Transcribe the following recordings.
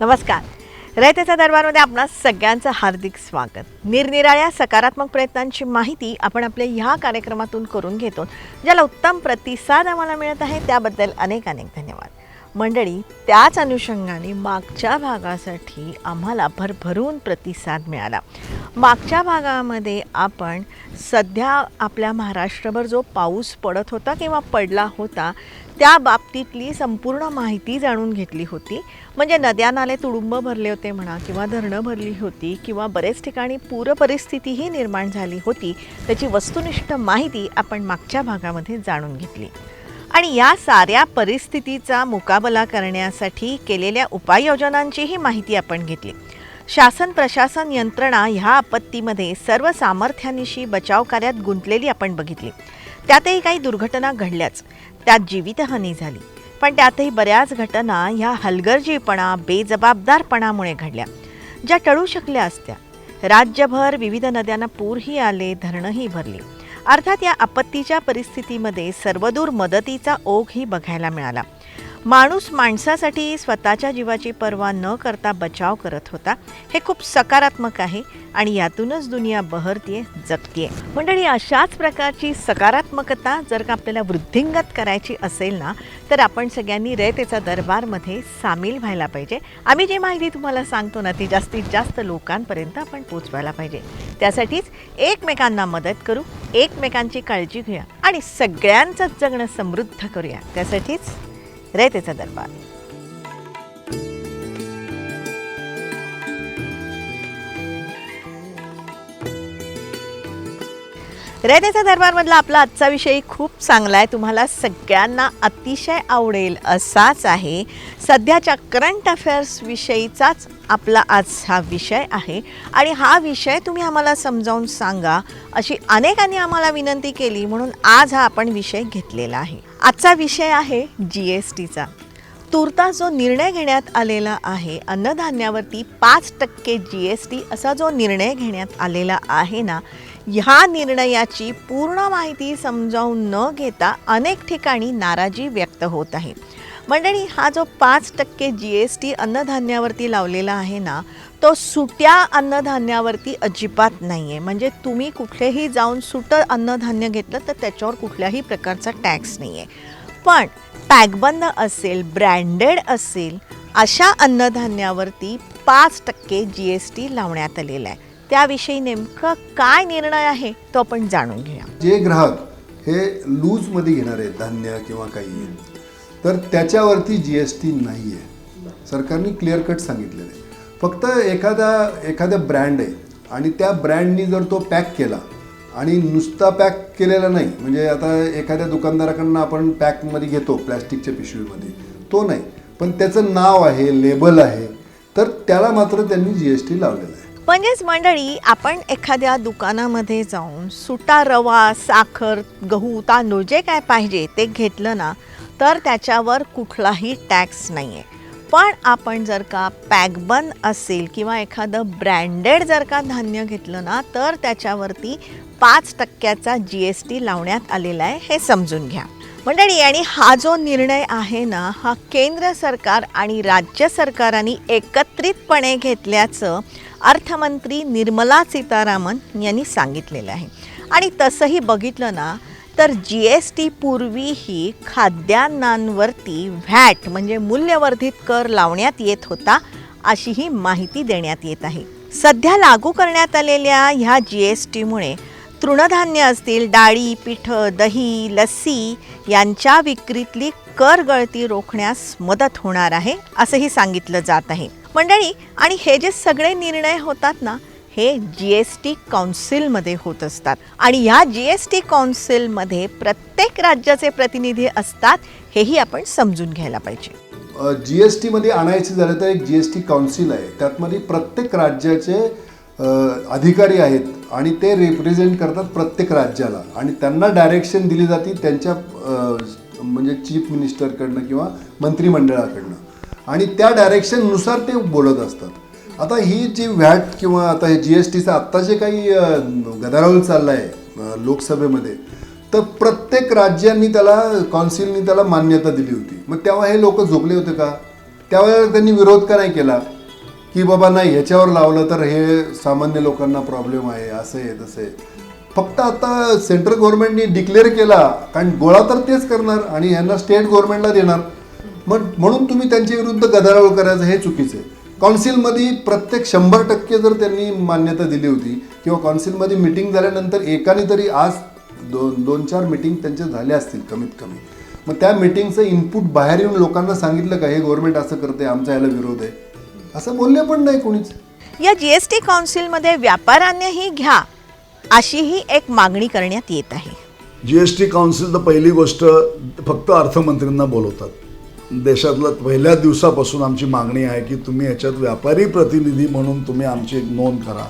नमस्कार. रयतेचा दरबारमध्ये आपणा सगळ्यांचं हार्दिक स्वागत. निरनिराळ्या सकारात्मक प्रयत्नांची माहिती आपण आपल्या ह्या कार्यक्रमातून करून घेतो, ज्याला उत्तम प्रतिसाद आम्हाला मिळत आहे. त्याबद्दल अनेक अनेक धन्यवाद. मंडळी, त्याच अनुषंगाने मागच्या भागासाठी आम्हाला भरभरून प्रतिसाद मिळाला. मागच्या भागामध्ये आपण सध्या आपल्या महाराष्ट्रभर जो पाऊस पडत होता किंवा पडला होता त्या बाबतीतली संपूर्ण माहिती जाणून घेतली होती. म्हणजे नद्या नाले तुडुंब भरले होते म्हणा, किंवा धरणं भरली होती, किंवा बरेच ठिकाणी पूर परिस्थितीही निर्माण झाली होती. त्याची वस्तुनिष्ठ माहिती आपण मागच्या भागामध्ये जाणून घेतली. आणि या साऱ्या परिस्थितीचा मुकाबला करण्यासाठी केलेल्या उपाययोजनांचीही माहिती आपण घेतली. शासन प्रशासन यंत्रणा ह्या आपत्तीमध्ये सर्व सामर्थ्यानिशी बचाव कार्यात गुंतलेली आपण बघितली. त्यातही काही दुर्घटना घडल्याच, त्यात जीवितहानी झाली. पण त्यातही बऱ्याच घटना ह्या हलगर्जीपणा बेजबाबदारपणामुळे घडल्या, ज्या टळू शकल्या असत्या. राज्यभर विविध नद्यांना पूरही आले, धरणंही भरली. अर्थात या आपत्तीच्या परिस्थितीमध्ये सर्वदूर मदतीचा ओघही बघायला मिळाला. माणूस माणसासाठी स्वतःच्या जीवाची पर्वा न करता बचाव करत होता. हे खूप सकारात्मक आहे आणि यातूनच दुनिया बहरतीये, जगतीये. मंडळी, अशाच प्रकारची सकारात्मकता जर का आपल्याला वृद्धिंगत करायची असेल ना, तर आपण सगळ्यांनी रयतेचा दरबारमध्ये सामील व्हायला पाहिजे. आम्ही जी माहिती तुम्हाला सांगतो ना, ती जास्तीत जास्त लोकांपर्यंत आपण पोचवायला पाहिजे. त्यासाठीच एकमेकांना मदत करू, एकमेकांची काळजी घेऊया आणि सगळ्यांचं जगणं समृद्ध करूया. त्यासाठीच रयतेचा दरबार. रयतेचा दरबारमधला आपला आजचा विषय खूप चांगला आहे. तुम्हाला सगळ्यांना अतिशय आवडेल असाच आहे. सध्याच्या करंट अफेअर्स विषयीचाच आपला आज हा विषय आहे. आणि हा विषय तुम्ही आम्हाला समजावून सांगा अशी अनेकांनी आम्हाला विनंती केली, म्हणून आज हा आपण विषय घेतलेला आहे. आजचा विषय आहे GSTचा. तुर्तास जो निर्णय घेण्यात आलेला आहे, अन्नधान्यावरती 5% GST असा जो निर्णय घेण्यात आलेला आहे ना, ह्या निर्णयाची पूर्ण माहिती समजावून न घेता अनेक ठिकाणी नाराजी व्यक्त होत आहे. मंडळी, हा जो 5% GST अन्नधान्यावरती लावलेला आहे ना, तो सुट्या अन्नधान्यावरती अजिबात नाही आहे. म्हणजे तुम्ही कुठलेही जाऊन सुटं अन्नधान्य घेतलं तर त्याच्यावर कुठल्याही प्रकारचा टॅक्स नाही आहे. पण पॅकबंद असेल, ब्रँडेड असेल, अशा अन्नधान्यावरती 5% GST लावण्यात आलेला आहे. त्याविषयी नेमकं काय निर्णय आहे तो आपण जाणून घेऊया. जे ग्राहक हे लूजमध्ये घेणार आहेत धान्य किंवा काही, तर त्याच्यावरती GST नाही आहे. सरकारने क्लिअर कट सांगितलेलं आहे. फक्त एखादा ब्रँड आहे आणि त्या ब्रँडनी जर तो पॅक केला आणि नुसता पॅक केलेला नाही, म्हणजे आता एखाद्या दुकानदाराकडनं आपण पॅकमध्ये घेतो प्लॅस्टिकच्या पिशवीमध्ये, तो नाही, पण त्याचं नाव आहे, लेबल आहे, तर त्याला मात्र त्यांनी GST लावलेलं आहे. म्हणजेच मंडळी, आपण एखाद्या दुकानामध्ये जाऊन सुटा रवा, साखर, गहू, तांदूळ जे काय पाहिजे ते घेतलं ना, तर त्याच्यावर कुठलाही टॅक्स नाही आहे. पण आपण जर का पॅकबंद असेल किंवा एखादं ब्रँडेड जर का धान्य घेतलं ना, तर त्याच्यावरती 5%चा GST लावण्यात आलेला आहे, हे समजून घ्या मंडळी. आणि हा जो निर्णय आहे ना, हा केंद्र सरकार आणि राज्य सरकारांनी एकत्रितपणे घेतल्याचं अर्थमंत्री निर्मला सीतारामन यांनी सांगितलेलं आहे. आणि तसंही बघितलं ना, तर GST पूर्वीही खाद्यान्नांवरती व्हॅट म्हणजे मूल्यवर्धित कर लावण्यात येत होता, अशी ही माहिती देण्यात येत आहे. सध्या लागू करण्यात आलेल्या ह्या GSTमुळे तृणधान्य असतील, डाळी, पीठ, दही, लस्सी यांच्या विक्रीतली कर गळती रोखण्यास मदत होणार आहे, असंही सांगितलं जात आहे मंडळी. आणि हे जे सगळे निर्णय होतात ना, हे GST काउन्सिलमध्ये होत असतात. आणि ह्या GST काउन्सिलमध्ये प्रत्येक राज्याचे प्रतिनिधी असतात, हेही आपण समजून घ्यायला पाहिजे. GST मध्ये आणायचं झालं तर एक GST काउन्सिल आहे, त्यातमध्ये प्रत्येक राज्याचे अधिकारी आहेत आणि ते रिप्रेझेंट करतात प्रत्येक राज्याला आणि त्यांना डायरेक्शन दिली जाते त्यांच्या म्हणजे चीफ मिनिस्टरकडनं किंवा मंत्रिमंडळाकडनं आणि त्या डायरेक्शननुसार ते बोलत असतात. आता ही जी व्हॅट किंवा आता हे GSTचं आत्ता जे काही गदारोळ चालला आहे लोकसभेमध्ये, तर प्रत्येक राज्यांनी कौन्सिलनी त्याला मान्यता दिली होती. मग तेव्हा हे लोक झोपले होते का? त्यावेळेला त्यांनी विरोध का नाही केला की बाबा नाही ह्याच्यावर लावलं तर हे सामान्य लोकांना प्रॉब्लेम आहे, असं आहे तसं आहे. फक्त आता सेंट्रल गव्हर्नमेंटनी डिक्लेअर केला, कारण गोळा तर तेच करणार आणि यांना स्टेट गव्हर्नमेंटला देणार. म्हणून तुम्ही त्यांच्या विरुद्ध गदारोळ करायचं हे चुकीचं आहे. कौन्सिलमध्ये प्रत्येक 100% जर त्यांनी मान्यता दिली होती किंवा कौन्सिलमध्ये मिटिंग झाल्यानंतर एकाने तरी आज 2-4 मिटिंग त्यांचे झाले असतील कमीत कमी, मग त्या मिटिंगचं इनपुट बाहेर येऊन लोकांना सांगितलं का हे गव्हर्नमेंट असं करते, आमचा याला विरोध आहे, असं बोलले पण नाही कोणीच. या GST काउन्सिलमध्ये व्यापाऱ्यांनीही घ्या अशीही एक मागणी करण्यात येत आहे. GST काउन्सिल तर पहिली गोष्ट फक्त अर्थमंत्र्यांना बोलवतात. देशातल्या पहिल्या दिवसापासून आमची मागणी आहे की तुम्ही याच्यात व्यापारी प्रतिनिधी म्हणून तुम्ही आमची एक नोंद करा.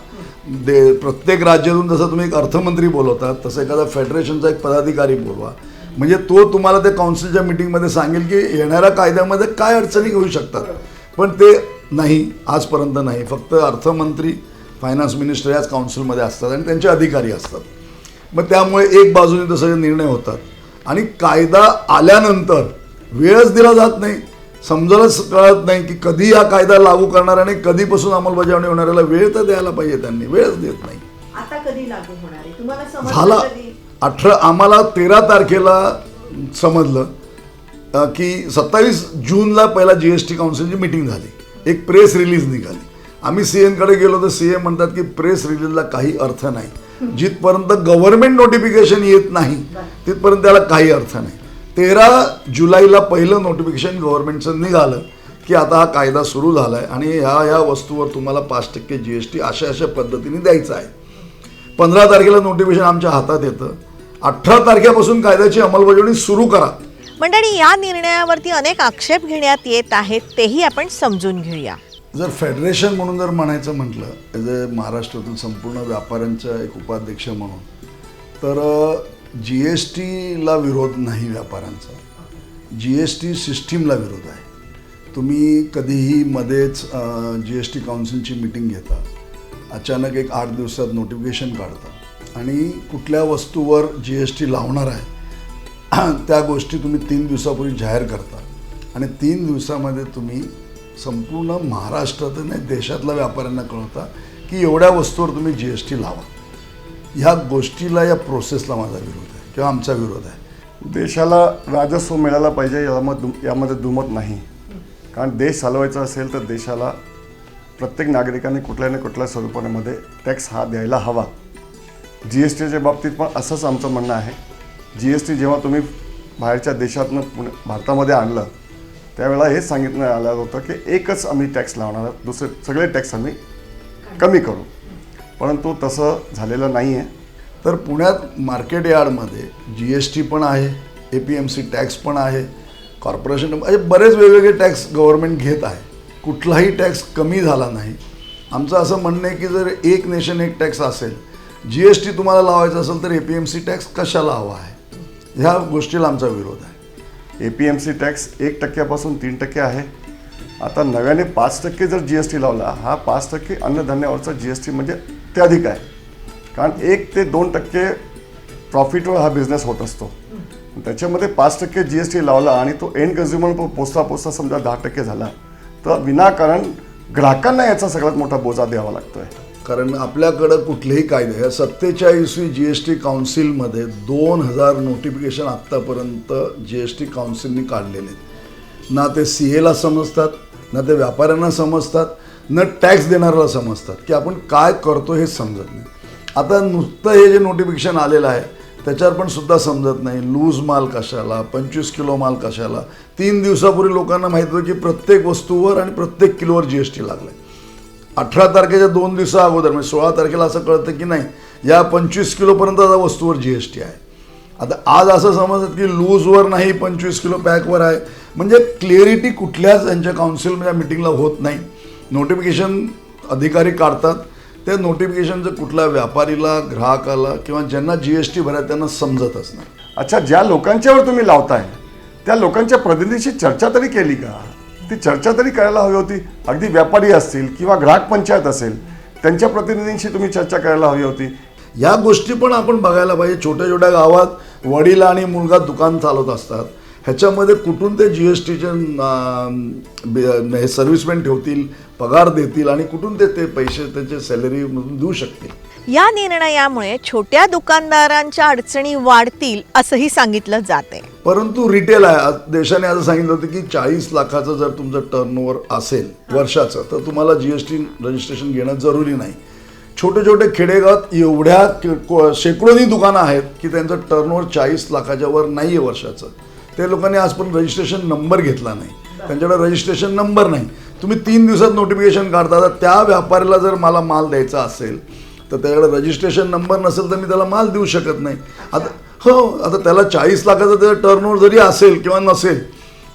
प्रत्येक राज्यातून जसं तुम्ही एक अर्थमंत्री बोलवतात तसं एखादा फेडरेशनचा एक पदाधिकारी बोलवा, म्हणजे तो तुम्हाला त्या काउन्सिलच्या मिटिंगमध्ये सांगेल की येणाऱ्या कायद्यामध्ये काय अडचणी होऊ शकतात. पण ते नाही, आजपर्यंत नाही. फक्त अर्थमंत्री, फायनान्स मिनिस्टर याच काउन्सिलमध्ये असतात आणि त्यांचे अधिकारी असतात. मग त्यामुळे एक बाजूने तसे निर्णय होतात आणि कायदा आल्यानंतर वेळच दिला जात नाही. समजायलाच कळत नाही की कधी हा कायदा लागू करणार आणि कधीपासून अंमलबजावणी होणाऱ्याला वेळ तर द्यायला पाहिजे, त्यांनी वेळच देत नाही. आता कधी लागू होणार आहे तुम्हाला झाला 18, आम्हाला 13 तारखेला समजलं की 27 जूनला पहिला GST काउन्सिलची मिटिंग झाली, एक प्रेस रिलीज निघाली. आम्ही CMकडे गेलो तर CM म्हणतात की प्रेस रिलीजला काही अर्थ नाही, जिथपर्यंत गव्हर्नमेंट नोटिफिकेशन येत नाही तिथपर्यंत त्याला काही अर्थ नाही. 13 जुलैला पहिलं नोटिफिकेशन गव्हर्नमेंटचं निघालं की आता हा कायदा सुरू झाला आहे आणि ह्या वस्तूवर तुम्हाला 5% GST अशा पद्धतीने द्यायचं आहे. 15 तारखेला नोटिफिकेशन आमच्या हातात येतं. 18 तारखेपासून कायद्याची अंमलबजावणी सुरू करा. मंडळी, या निर्णयावरती अनेक आक्षेप घेण्यात येत आहेत, तेही आपण समजून घेऊया. जर फेडरेशन म्हणून जर म्हणायचं म्हटलं, ॲज अ महाराष्ट्रातील संपूर्ण व्यापाऱ्यांचा एक उपाध्यक्ष म्हणून, तर GSTला विरोध नाही व्यापाऱ्यांचा, GST सिस्टीमला विरोध आहे. तुम्ही कधीही मध्येच GST काउन्सिलची मिटिंग घेता, अचानक एक 8 दिवसात नोटिफिकेशन काढता आणि कुठल्या वस्तूवर GST लावणार आहे त्या गोष्टी तुम्ही 3 दिवसापूर्वी जाहीर करता आणि 3 दिवसामध्ये तुम्ही संपूर्ण महाराष्ट्रात नाही देशातल्या व्यापाऱ्यांना कळवता की एवढ्या वस्तूवर तुम्ही GST लावा. ह्या गोष्टीला, या प्रोसेसला माझा विरोध आहे किंवा आमचा विरोध आहे. देशाला राजस्व मिळाला पाहिजे यामध्ये दुमत नाही. कारण देश चालवायचा असेल तर देशाला प्रत्येक नागरिकाने कुठल्या ना कुठल्या स्वरूपामध्ये टॅक्स हा द्यायला हवा. GSTच्या बाबतीत पण असंच आमचं म्हणणं आहे. GST जेव्हा तुम्ही बाहेरच्या देशातनं भारतामध्ये आणलं त्यावेळेला हेच सांगितलं आलं होतं की एकच आम्ही टॅक्स लावणार, दुसरे सगळे टॅक्स आम्ही कमी करू. परंतु तसं झालेलं नाही आहे. तर पुण्यात मार्केट यार्डमध्ये GST पण आहे, APMC टॅक्स पण आहे, कॉर्पोरेशन म्हणजे बरेच वेगवेगळे टॅक्स गव्हर्नमेंट घेत आहे. कुठलाही टॅक्स कमी झाला नाही. आमचं असं म्हणणं आहे की जर एक नेशन एक टॅक्स असेल, GST तुम्हाला लावायचं असेल तर APMC टॅक्स कशाला हवा आहे, ह्या गोष्टीला आमचा विरोध आहे. APMC टॅक्स 1% 3% आहे. आता नव्याने 5% जर GST लावला, हा 5% अन्नधान्यावरचा GST म्हणजे ते अधिक आहे. कारण 1 ते 2% प्रॉफिटवर हा बिझनेस होत असतो. त्याच्यामध्ये 5% GST लावला आणि तो एंड कन्झ्युमर पोचता समजा 10% झाला तर विनाकारण ग्राहकांना याचा सगळ्यात मोठा बोजा द्यावा लागतो आहे. कारण आपल्याकडं कुठलेही कायदे, या 47वी GST काउन्सिलमध्ये 2000 नोटिफिकेशन आत्तापर्यंत GST काउन्सिलनी काढलेले आहेत. ना ते CAला समजतात, ना ते व्यापाऱ्यांना समजतात, न टॅक्स देणाऱ्याला समजतात की आपण काय करतो हे समजत नाही. आता नुसतं हे जे नोटिफिकेशन आलेलं आहे त्याच्यावर पण सुद्धा समजत नाही लूज माल कशाला, 25 किलो माल कशाला. 3 दिवसापूर्वी लोकांना माहीत होतं की प्रत्येक वस्तूवर आणि प्रत्येक किलोवर GST लागला आहे. 18 तारखेच्या 2 दिवसा अगोदर म्हणजे 16 तारखेला असं कळतं की नाही या 25 किलोपर्यंत आता वस्तूवर GST आहे. आता आज असं समजतं की लूजवर नाही 25 किलो पॅकवर आहे. म्हणजे क्लिअरिटी कुठल्याच यांच्या काउन्सिलच्या मिटिंगला होत नाही. नोटिफिकेशन अधिकारी काढतात, त्या नोटिफिकेशनचं कुठल्या व्यापारीला, ग्राहकाला किंवा ज्यांना GST भरायला त्यांना समजतच नाही. अच्छा, ज्या लोकांच्यावर तुम्ही लावताय त्या लोकांच्या प्रतिनिधीशी चर्चा तरी केली का? ती चर्चा तरी करायला हवी होती. अगदी व्यापारी असतील किंवा ग्राहक पंचायत असेल, त्यांच्या प्रतिनिधींशी तुम्ही चर्चा करायला हवी होती. या गोष्टी पण आपण बघायला पाहिजे. छोट्या छोट्या गावात वडील आणि मुलगा दुकान चालवत असतात, ह्याच्यामध्ये कुठून ते GSTचे हे सर्व्हिसमॅन ठेवतील, पगार देतील आणि कुठून ते पैसे त्याचे सॅलरीमधून देऊ शकतील. या निर्णयामुळे छोट्या दुकानदारांच्या अडचणी वाढतील असंही सांगितलं जाते. परंतु रिटेल आहे. देशाने असं सांगितलं होतं की 40 लाखाचं जर तुमचं टर्नओव्हर असेल वर्षाचं तर तुम्हाला GST रजिस्ट्रेशन घेणं जरुरी नाही. छोटे छोटे खेडेगावात एवढ्या शेकडोनी दुकानं आहेत की त्यांचं टर्नओव्हर 40 लाखाच्या वर नाही आहे वर्षाचं. ते लोकांनी आजपर्यंत रजिस्ट्रेशन नंबर घेतला नाही, त्यांच्याकडे रजिस्ट्रेशन नंबर नाही. तुम्ही 3 दिवसात नोटिफिकेशन काढता, तर त्या व्यापाऱ्याला जर मला माल द्यायचा असेल तर त्याच्याकडे रजिस्ट्रेशन नंबर नसेल तर मी त्याला माल देऊ शकत नाही. आता त्याला 40 लाखाचा त्याचा टर्नओव्हर जरी असेल किंवा नसेल,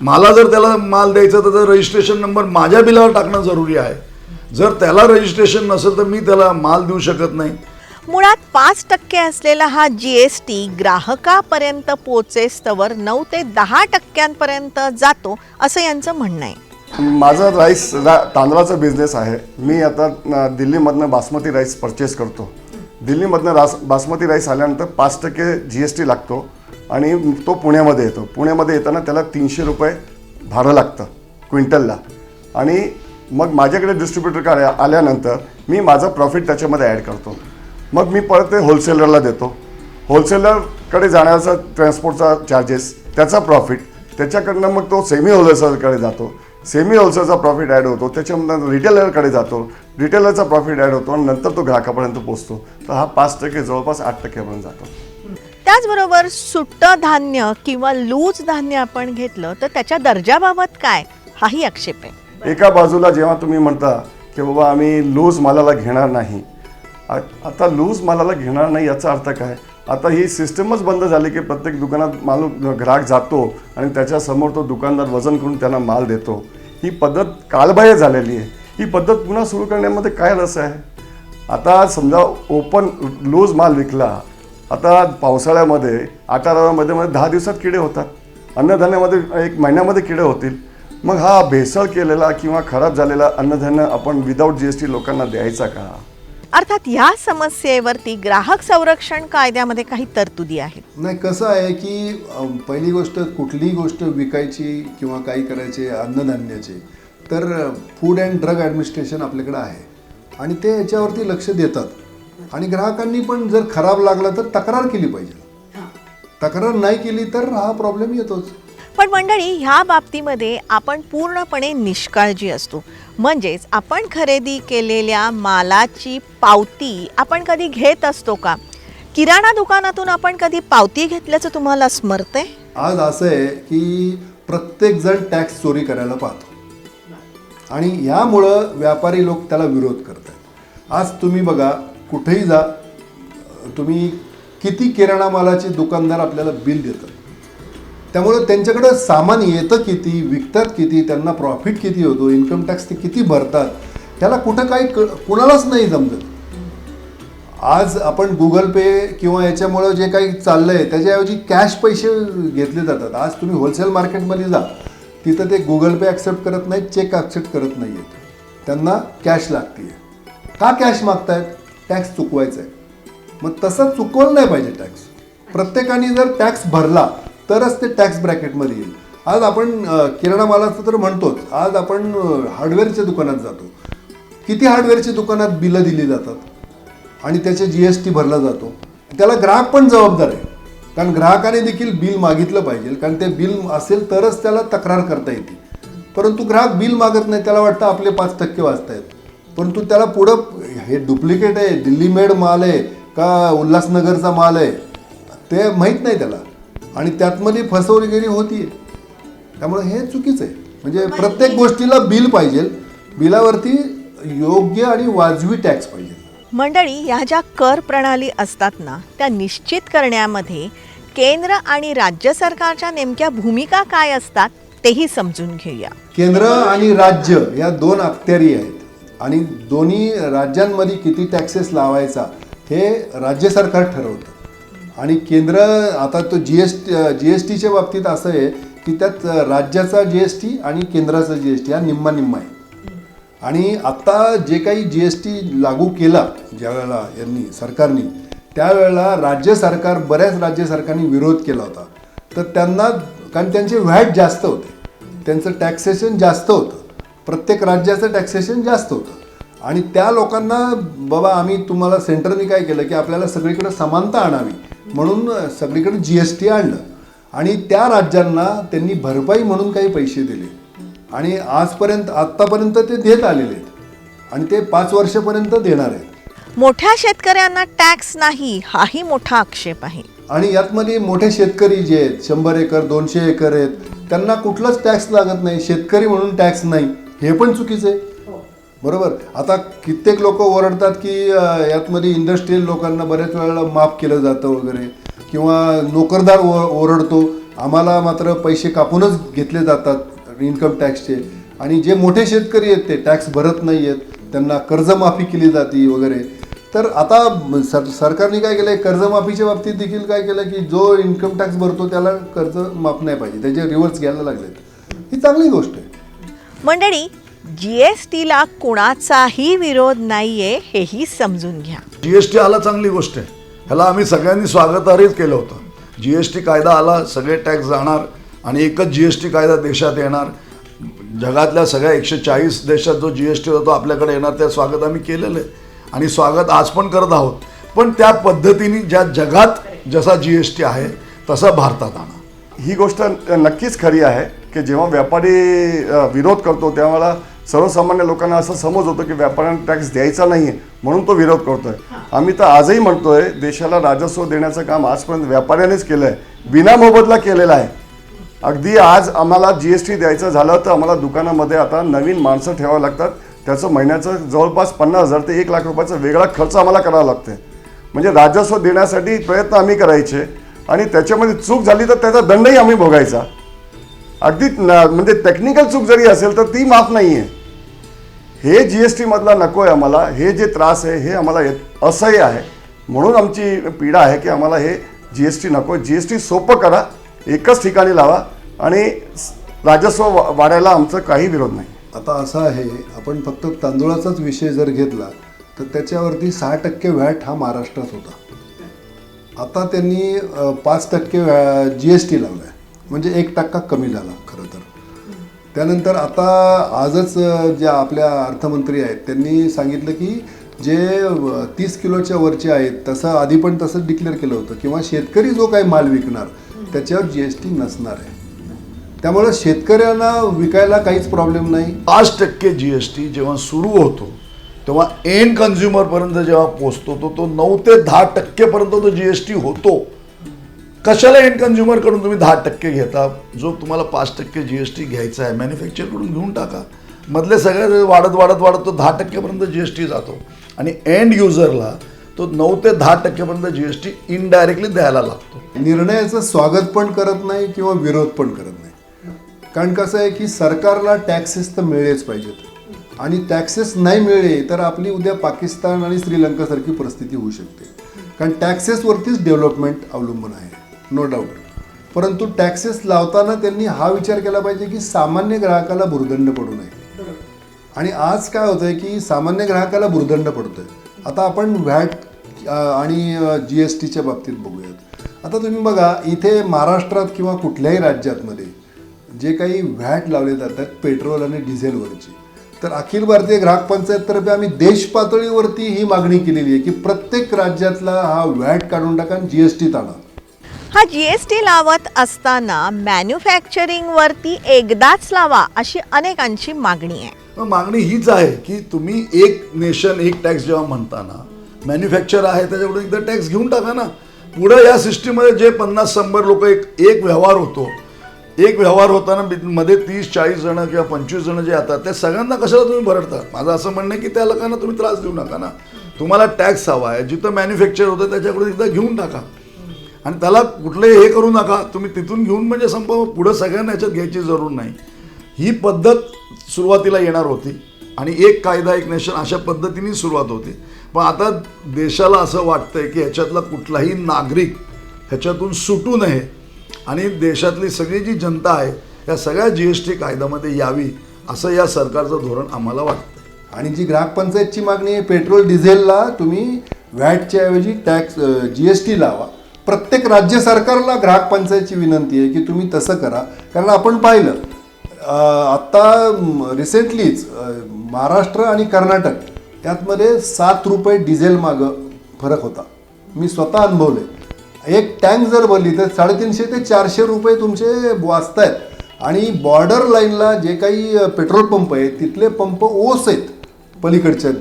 मला जर त्याला माल द्यायचा तर त्याचा रजिस्ट्रेशन नंबर माझ्या बिलावर टाकणं जरुरी आहे. जर त्याला रजिस्ट्रेशन नसेल तर मी त्याला माल देऊ शकत नाही. मुळात 5% असलेला हा GST ग्राहकापर्यंत पोचेस्तवर 9 ते 10% जातो असं यांचं म्हणणं आहे. माझं तांदळाचा बिझनेस आहे. मी आता दिल्लीमधनं बासमती राईस परचेस करतो. दिल्लीमधनं बासमती राईस आल्यानंतर 5% GST लागतो आणि तो पुण्यामध्ये येतो. पुण्यामध्ये येताना त्याला 300 रुपये भाडं लागतं क्विंटलला. आणि मग माझ्याकडे डिस्ट्रीब्युटर आल्यानंतर मी माझं प्रॉफिट त्याच्यामध्ये ॲड करतो. मग मी परत ते होलसेलरला देतो. होलसेलरकडे जाण्याचा ट्रान्सपोर्टचा चार्जेस, त्याचा प्रॉफिट, त्याच्याकडनं मग तो सेमी होलसेलरकडे जातो. सेमी होलसेलचा प्रॉफिट ॲड होतो, त्याच्यानंतर रिटेलरकडे जातो, रिटेलरचा प्रॉफिट ॲड होतो आणि नंतर तो ग्राहकापर्यंत पोचतो. तर हा 5% जवळपास 8% जातो. त्याचबरोबर सुट्टं धान्य किंवा लूज धान्य आपण घेतलं तर त्याच्या दर्जाबाबत काय, हाही आक्षेप आहे. एका बाजूला जेव्हा तुम्ही म्हणता की बाबा आम्ही लूज मालाला घेणार नाही, आता लूज मालाला घेणार नाही याचा अर्थ काय? आता ही सिस्टमच बंद झाली की प्रत्येक दुकानात ग्राहक जातो आणि त्याच्यासमोर तो दुकानदार वजन करून त्यांना माल देतो. ही पद्धत कालबाह्य झालेली आहे. ही पद्धत पुन्हा सुरू करण्यामध्ये काय रस आहे? आता समजा ओपन लूज माल विकला, आता पावसाळ्यामध्ये 18मध्ये 10 दिवसात किडे होतात, अन्नधान्यामध्ये 1 महिन्यामध्ये किडे होतील. मग हा भेसळ केलेला किंवा खराब झालेला अन्नधान्य आपण विदाऊट GST लोकांना द्यायचा का? अर्थात ह्या समस्येवरती ग्राहक संरक्षण कायद्यामध्ये काही तरतुदी आहेत. नाही, कसं आहे की पहिली गोष्ट, कुठलीही गोष्ट विकायची किंवा काही करायचे अन्नधान्याचे तर फूड अँड ड्रग ॲडमिनिस्ट्रेशन आपल्याकडे आहे आणि ते याच्यावरती लक्ष देतात. आणि ग्राहकांनी पण जर खराब लागला तर तक्रार केली पाहिजे. तक्रार नाही केली तर हा प्रॉब्लेम येतोच. पण मंडळी, ह्या बाबतीमध्ये आपण पूर्णपणे निष्काळजी असतो. म्हणजेच आपण खरेदी केलेल्या मालाची पावती आपण कधी घेत असतो का? किराणा दुकानातून आपण कधी पावती घेतल्याचं तुम्हाला स्मरते? आज असं आहे की प्रत्येकजण टॅक्स चोरी करायला पाहतो आणि यामुळं व्यापारी लोक त्याला विरोध करतात. आज तुम्ही बघा, कुठेही जा तुम्ही, किती किराणा मालाचे दुकानदार आपल्याला बिल देतात. त्यामुळे त्यांच्याकडं सामान येतं किती, विकतात किती, त्यांना प्रॉफिट किती होतो, इन्कम टॅक्स ते किती भरतात, त्याला कुठं काही कुणालाच नाही जमत. आज आपण गुगल पे किंवा याच्यामुळं जे काही चाललं आहे त्याच्याऐवजी कॅश पैसे घेतले जातात. आज तुम्ही होलसेल मार्केटमध्ये जा, तिथं ते गुगल पे ॲक्सेप्ट करत नाहीत, चेक ॲक्सेप्ट करत नाही आहेत, त्यांना कॅश लागते. का कॅश मागतायत? टॅक्स चुकवायचा आहे. मग तसं चुकवलं नाही पाहिजे टॅक्स. प्रत्येकाने जर टॅक्स भरला तरच ते टॅक्स ब्रॅकेटमध्ये येईल. आज आपण किराणा मालाचं तर म्हणतोच, आज आपण हार्डवेअरच्या दुकानात जातो, किती हार्डवेअरच्या दुकानात बिलं दिली जातात आणि त्याचे GST भरला जातो. त्याला ग्राहक पण जबाबदार आहे, कारण ग्राहकाने देखील बिल मागितलं पाहिजे, कारण ते बिल असेल तरच त्याला तक्रार करता येते. परंतु ग्राहक बिल मागत नाही, त्याला वाटतं आपले 5% वाचतायत, परंतु त्याला पुढं हे डुप्लिकेट आहे, दिल्ली मेड माल आहे का उल्हासनगरचा माल आहे ते माहीत नाही त्याला, आणि त्यातमध्ये फसवणुकी होतीये. त्यामुळे हे चुकीचं आहे. म्हणजे प्रत्येक गोष्टीला बिल पाहिजे, बिलावरती योग्य आणि वाजवी टॅक्स पाहिजे. मंडळी, ह्या ज्या कर प्रणाली असतात ना, त्या निश्चित करण्यामध्ये केंद्र आणि राज्य सरकारच्या नेमक्या भूमिका काय असतात तेही समजून घेऊया. केंद्र आणि राज्य या 2 अखत्यारी आहेत आणि दोन्ही राज्यांमध्ये किती टॅक्सेस लावायचा हे राज्य सरकार ठरवतं. आणि केंद्र, आता तो GSTच्या बाबतीत असं आहे की त्यात राज्याचा GST आणि केंद्राचा GST हा निम्मा निम्मा आहे. आणि आता जे काही GST लागू केला ज्या वेळेला यांनी सरकारने, त्यावेळेला बऱ्याच राज्य सरकारने विरोध केला होता. तर त्यांना, कारण त्यांचे व्हॅट जास्त होते, त्यांचं टॅक्सेशन जास्त होतं, प्रत्येक राज्याचं टॅक्सेशन जास्त होतं. आणि त्या लोकांना बाबा आम्ही तुम्हाला सेंटरने काय केलं की आपल्याला सगळीकडे समानता आणावी म्हणून सगळीकडे GST आणलं. आणि त्या राज्यांना त्यांनी भरपाई म्हणून काही पैसे दिले आणि आत्तापर्यंत ते देत आलेले आहेत आणि ते 5 वर्षापर्यंत देणार आहेत. मोठ्या शेतकऱ्यांना टॅक्स नाही, हाही मोठा आक्षेप आहे. आणि यातमध्ये मोठे शेतकरी जे आहेत 100 एकर 200 एकर आहेत, त्यांना कुठलाच टॅक्स लागत नाही, शेतकरी म्हणून टॅक्स नाही, हे पण चुकीचं आहे. बरोबर. आता कित्येक लोक ओरडतात की यातमध्ये इंडस्ट्रीयल लोकांना बऱ्याच वेळेला माफ केलं जातं वगैरे, किंवा नोकरदार ओरडतो आम्हाला मात्र पैसे कापूनच घेतले जातात इन्कम टॅक्सचे, आणि जे मोठे शेतकरी आहेत ते टॅक्स भरत नाही आहेत, त्यांना कर्जमाफी केली जाते वगैरे. तर आता सरकारने काय केलं आहे, कर्जमाफीच्या बाबतीत देखील काय केलं की जो इन्कम टॅक्स भरतो त्याला कर्ज माफ नाही पाहिजे, त्याचे रिव्हर्स घ्यायला लागलेत. ही चांगली गोष्ट आहे. मंडळी, GSTला कुणाचाही विरोध नाहीये, हेही समजून घ्या. GST आला चांगली गोष्ट आहे, ह्याला आम्ही सगळ्यांनी स्वागतार्हच केलं होतं. GST कायदा आला, सगळे टॅक्स जाणार आणि एकच GST कायदा देशात येणार. जगातल्या सगळ्या 140 देशात जो GST होता तो आपल्याकडे येणार, त्या स्वागत आम्ही केलेलं आहे आणि स्वागत आज पण करत आहोत. पण त्या पद्धतीने ज्या जगात जसा GST आहे तसा भारतात आणा. ही गोष्ट नक्कीच खरी आहे की जेव्हा व्यापारी विरोध करतो त्यावेळेला सर्वसामान्य लोकांना असं समज होतं की व्यापाऱ्यांना टॅक्स द्यायचा नाही आहे म्हणून तो विरोध करतोय. आम्ही तर आजही म्हणतोय देशाला राजस्व देण्याचं काम आजपर्यंत व्यापाऱ्यांनीच केलं आहे, विनामोबदला केलेलं आहे. अगदी आज आम्हाला GST द्यायचं झालं तर आम्हाला दुकानामध्ये आता नवीन माणसं ठेवावं लागतात, त्याचं महिन्याचं जवळपास 50,000 ते 1 लाख रुपयाचा वेगळा खर्च आम्हाला करावा लागतो. म्हणजे राजस्व देण्यासाठी प्रयत्न आम्ही करायचे आणि त्याच्यामध्ये चूक झाली तर त्याचा दंडही आम्ही भोगायचा. अगदी म्हणजे टेक्निकल चूक जरी असेल तर ती माफ नाही आहे. हे GST मधला नको आहे आम्हाला, हे जे त्रास आहे हे आम्हाला असह्य आहे. म्हणून आमची पीडा आहे की आम्हाला हे GST नको. GST सोपं करा, एकच ठिकाणी लावा आणि राजस्व वाढायला आमचा काही विरोध नाही. आता असं आहे, आपण फक्त तांदूळाचाच विषय जर घेतला तर त्याच्यावरती 6% व्हॅट हा महाराष्ट्रात होता. आता त्यांनी 5% GST लावला आहे, म्हणजे 1% कमी झाला खरं तर. त्यानंतर आता आजच ज्या आपल्या अर्थमंत्री आहेत त्यांनी सांगितलं की जे 30 किलोच्या वरचे आहेत तसं आधी पण तसंच डिक्लेअर केलं होतं, किंवा शेतकरी जो काही माल विकणार त्याच्यावर GST नसणार आहे. त्यामुळे शेतकऱ्यांना विकायला काहीच प्रॉब्लेम नाही. 5% GST जेव्हा सुरू होतो तेव्हा एंड कन्झ्युमरपर्यंत जेव्हा पोचतो तो 9 ते 10% पर्यंत तो GST होतो. कशाला एंड कन्झ्युमरकडून तुम्ही 10% घेता? जो तुम्हाला 5% GST घ्यायचा आहे मॅन्युफॅक्चरकडून घेऊन टाका. मधले सगळे वाढत वाढत वाढत तो 10% पर्यंत GST जातो आणि एंड युजरला तो 9 ते 10% पर्यंत GST इनडायरेक्टली द्यायला लागतो. निर्णयाचं स्वागत पण करत नाही किंवा विरोध पण करत नाही. कारण कसं आहे की सरकारला टॅक्सेस तर मिळलेच पाहिजेत, आणि टॅक्सेस नाही मिळले तर आपली उद्या पाकिस्तान आणि श्रीलंकासारखी परिस्थिती होऊ शकते. कारण टॅक्सेसवरतीच डेव्हलपमेंट अवलंबून आहे, नो डाऊट. परंतु टॅक्सेस लावताना त्यांनी हा विचार केला पाहिजे की सामान्य ग्राहकाला भुर्दंड पडू नये. आणि आज काय होतं आहे की सामान्य ग्राहकाला भुर्दंड पडतोय. आता आपण व्हॅट आणि GSTच्या बाबतीत बघूयात. आता तुम्ही बघा, इथे महाराष्ट्रात किंवा कुठल्याही राज्यातमध्ये जे काही व्हॅट लावले जातात पेट्रोल आणि डिझेलवरची, तर अखिल भारतीय ग्राहक पंचायततर्फे आम्ही देश पातळीवरती ही मागणी केलेली आहे की प्रत्येक राज्यातला हा व्हॅट काढून टाका आणि GST आणा. हा GST लावत असताना मॅन्युफॅक्चरिंगवरती एकदाच लावा अशी अनेकांची मागणी आहे. मागणी हीच आहे की तुम्ही एक नेशन एक टॅक्स जेव्हा म्हणताना मॅन्युफॅक्चर आहे त्याच्याकडून एकदा टॅक्स घेऊन टाका ना. पुढं या सिस्टीममध्ये जे 50-100 लोक एक व्यवहार होतो, एक व्यवहार होताना मध्ये 30-40 जण किंवा 25 जण जे येतात त्या सगळ्यांना कशाला तुम्ही भरडता? माझं असं म्हणणं आहे की त्या लोकांना तुम्ही त्रास देऊ नका ना. तुम्हाला टॅक्स हवा आहे, जिथं मॅन्युफॅक्चर होतं त्याच्याकडून एकदा घेऊन टाका आणि त्याला कुठले हे करू नका. तुम्ही तिथून घेऊन म्हणजे संपव, पुढं सगळ्यांना याच्यात घ्यायची जरूर नाही. ही पद्धत सुरुवातीला येणार होती आणि एक कायदा एक नेशन अशा पद्धतीने सुरुवात होती. पण आता देशाला असं वाटतंय की ह्याच्यातला कुठलाही नागरिक ह्याच्यातून सुटू नये आणि देशातली सगळी जी जनता आहे या सगळ्या GST कायद्यामध्ये यावी असं या सरकारचं धोरण आम्हाला वाटतं. आणि जी ग्राहक पंचायतची मागणी आहे, पेट्रोल डिझेलला तुम्ही व्हॅटच्या ऐवजी टॅक्स GST लावा. प्रत्येक राज्य सरकारला ग्राहक पंचायतची विनंती आहे की तुम्ही तसं करा. कारण आपण पाहिलं आत्ता रिसेंटलीच महाराष्ट्र आणि कर्नाटक यातमध्ये 7 रुपये डिझेल मागं फरक होता. मी स्वतः अनुभवले. एक टँक जर भरली तर 350 ते 400 रुपये तुमचे वाचत आहेत. आणि बॉर्डर लाईनला जे काही पेट्रोल पंप आहेत तिथले पंप ओस आहेत पलीकडच्या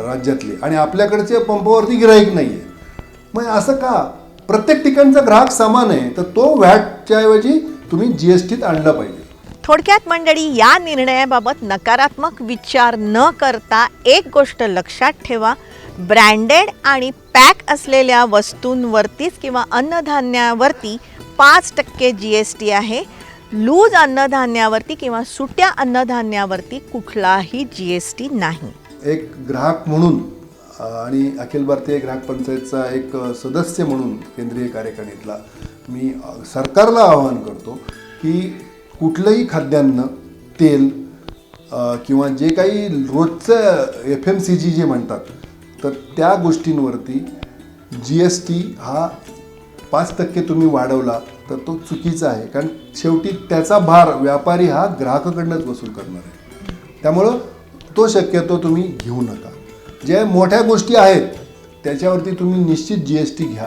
राज्यातले, आणि आपल्याकडचे पंपावरती गिराईक नाही आहे. मग असं का? प्रत्येक ठिकाणचा ग्राहक समान आहे, तर तो व्हॅटच्या ऐवजी तुम्ही GSTत आणला पाहिजे. थोडक्यात मंडळी, या निर्णयाबाबत नकारात्मक विचार न करता एक गोष्ट लक्षात ठेवा, ब्रँडेड आणि पॅक असलेल्या वस्तूंवरतीच किंवा अन्नधान्यावरती 5% GST आहे. लूज अन्नधान्यावरती किंवा सुट्या अन्नधान्यावरती कुठलाही GST नाही. एक ग्राहक म्हणून आणि अखिल भारतीय ग्राहक पंचायतचा एक सदस्य म्हणून केंद्रीय कार्यकारिणीतला मी सरकारला आवाहन करतो की कुठलंही खाद्यान्न, तेल किंवा जे काही रोजचं FMCG जे म्हणतात तर त्या गोष्टींवरती GST हा 5% तुम्ही वाढवला तर तो चुकीचा आहे. कारण शेवटी त्याचा भार व्यापारी हा ग्राहकाकडनंच वसूल करणार आहे. त्यामुळं तो शक्यतो तुम्ही घेऊ नका. ज्या मोठ्या गोष्टी आहेत त्याच्यावरती तुम्ही निश्चित GST घ्या.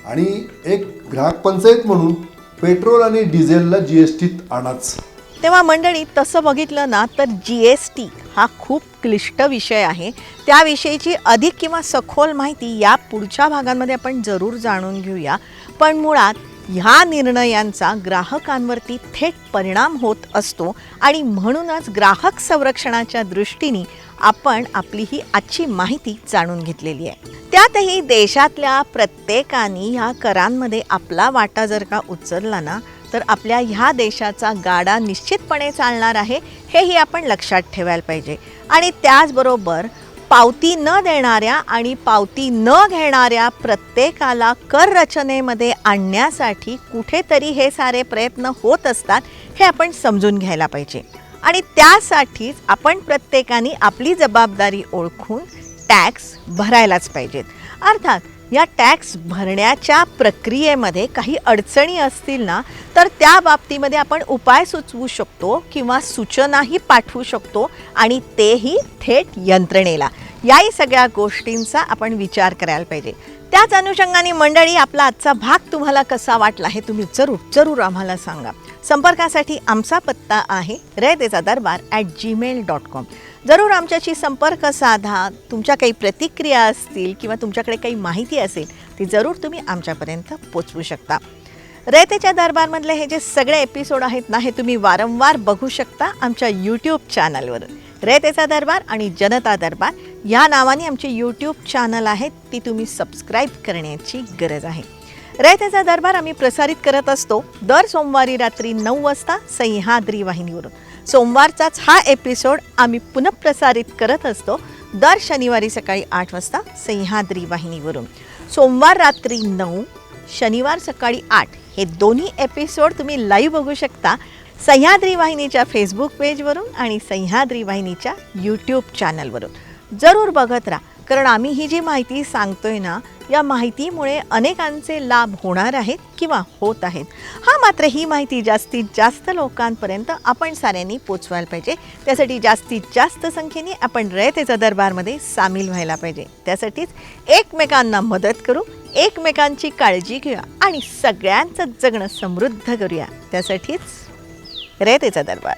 आणि एक ग्राहक पंचायत म्हणून पेट्रोल आणि डिझेलला GSTत आणाच. तेव्हा मंडळी, तसं बघितलं ना तर GST हा खूप क्लिष्ट विषय आहे. त्याविषयीची अधिक किंवा सखोल माहिती या पुढच्या भागांमध्ये आपण जरूर जाणून घेऊया. पण मुळात ह्या निर्णयांचा ग्राहकांवरती थेट परिणाम होत असतो आणि म्हणूनच ग्राहक संरक्षणाच्या दृष्टीने आपण आपली ही आजची माहिती जाणून घेतलेली आहे. त्यातही देशातल्या प्रत्येकाने ह्या करांमध्ये आपला वाटा जर का उचलला ना तर आपल्या ह्या देशाचा गाडा निश्चितपणे चालणार आहे, हेही आपण लक्षात ठेवायला पाहिजे. आणि त्याचबरोबर पावती न देणाऱ्या आणि पावती न घेणाऱ्या प्रत्येकाला कर रचनेमध्ये आणण्यासाठी कुठेतरी हे सारे प्रयत्न होत असतात, हे आपण समजून घ्यायला पाहिजे. आणि त्यासाठीच आपण प्रत्येकाने आपली जबाबदारी ओळखून टॅक्स भरायलाच पाहिजेत. अर्थात या टॅक्स भरण्याच्या प्रक्रियेमध्ये काही अडचणी असतील ना तर त्या बाबतीमध्ये आपण उपाय सुचवू शकतो किंवा सूचनाही पाठवू शकतो, आणि तेही थेट यंत्रणेला. याही सगळ्या गोष्टींचा आपण विचार करायला पाहिजे. त्याच अनुषंगाने मंडळी, आपला आजचा भाग तुम्हाला कसा वाटला हे तुम्ही जरूर आम्हाला सांगा. संपर्कासाठी आमचा पत्ता आहे raytechadarbar@gmail.com. जरूर आमच्याशी संपर्क साधा. तुमच्या काही प्रतिक्रिया असतील किंवा तुमच्याकडे काही माहिती असेल ती जरूर तुम्ही आमच्यापर्यंत पोचवू शकता. रयतेच्या दरबारमधले हे जे सगळे एपिसोड आहेत ना, हे तुम्ही वारंवार बघू शकता आमच्या यूट्यूब चॅनलवरून. रयतेचा दरबार आणि जनता दरबार या नावाने आमचे यूट्यूब चॅनल आहेत, ती तुम्ही सबस्क्राईब करण्याची गरज आहे. रयतेचा दरबार आम्ही प्रसारित करत असतो दर सोमवारी रात्री 9 वाजता सह्याद्री वाहिनीवरून. सोमवारचाच हा एपिसोड आम्ही पुनःप्रसारित करत असतो दर शनिवारी सकाळी 8 वाजता सह्याद्री वाहिनीवरून. सोमवार रात्री 9, शनिवार सकाळी 8 हे दोन्ही एपिसोड तुम्ही लाईव्ह बघू शकता सह्याद्री वाहिनीच्या फेसबुक पेजवरून आणि सह्याद्री वाहिनीच्या यूट्यूब चॅनलवरून. जरूर बघत राहा, कारण आम्ही ही जी माहिती सांगतोय ना, या माहितीमुळे अनेकांचे लाभ होणार आहेत किंवा होत आहेत. मात्र ही माहिती जास्तीत जास्त लोकांपर्यंत आपण साऱ्यांनी पोचवायला पाहिजे. त्यासाठी जास्तीत जास्त संख्येने आपण रयतेच्या दरबारमध्ये सामील व्हायला पाहिजे. त्यासाठीच एकमेकांना मदत करू, एकमेकांची काळजी घेऊया आणि सगळ्यांचं जगणं समृद्ध करूया. त्यासाठीच रयतेचा दरबार.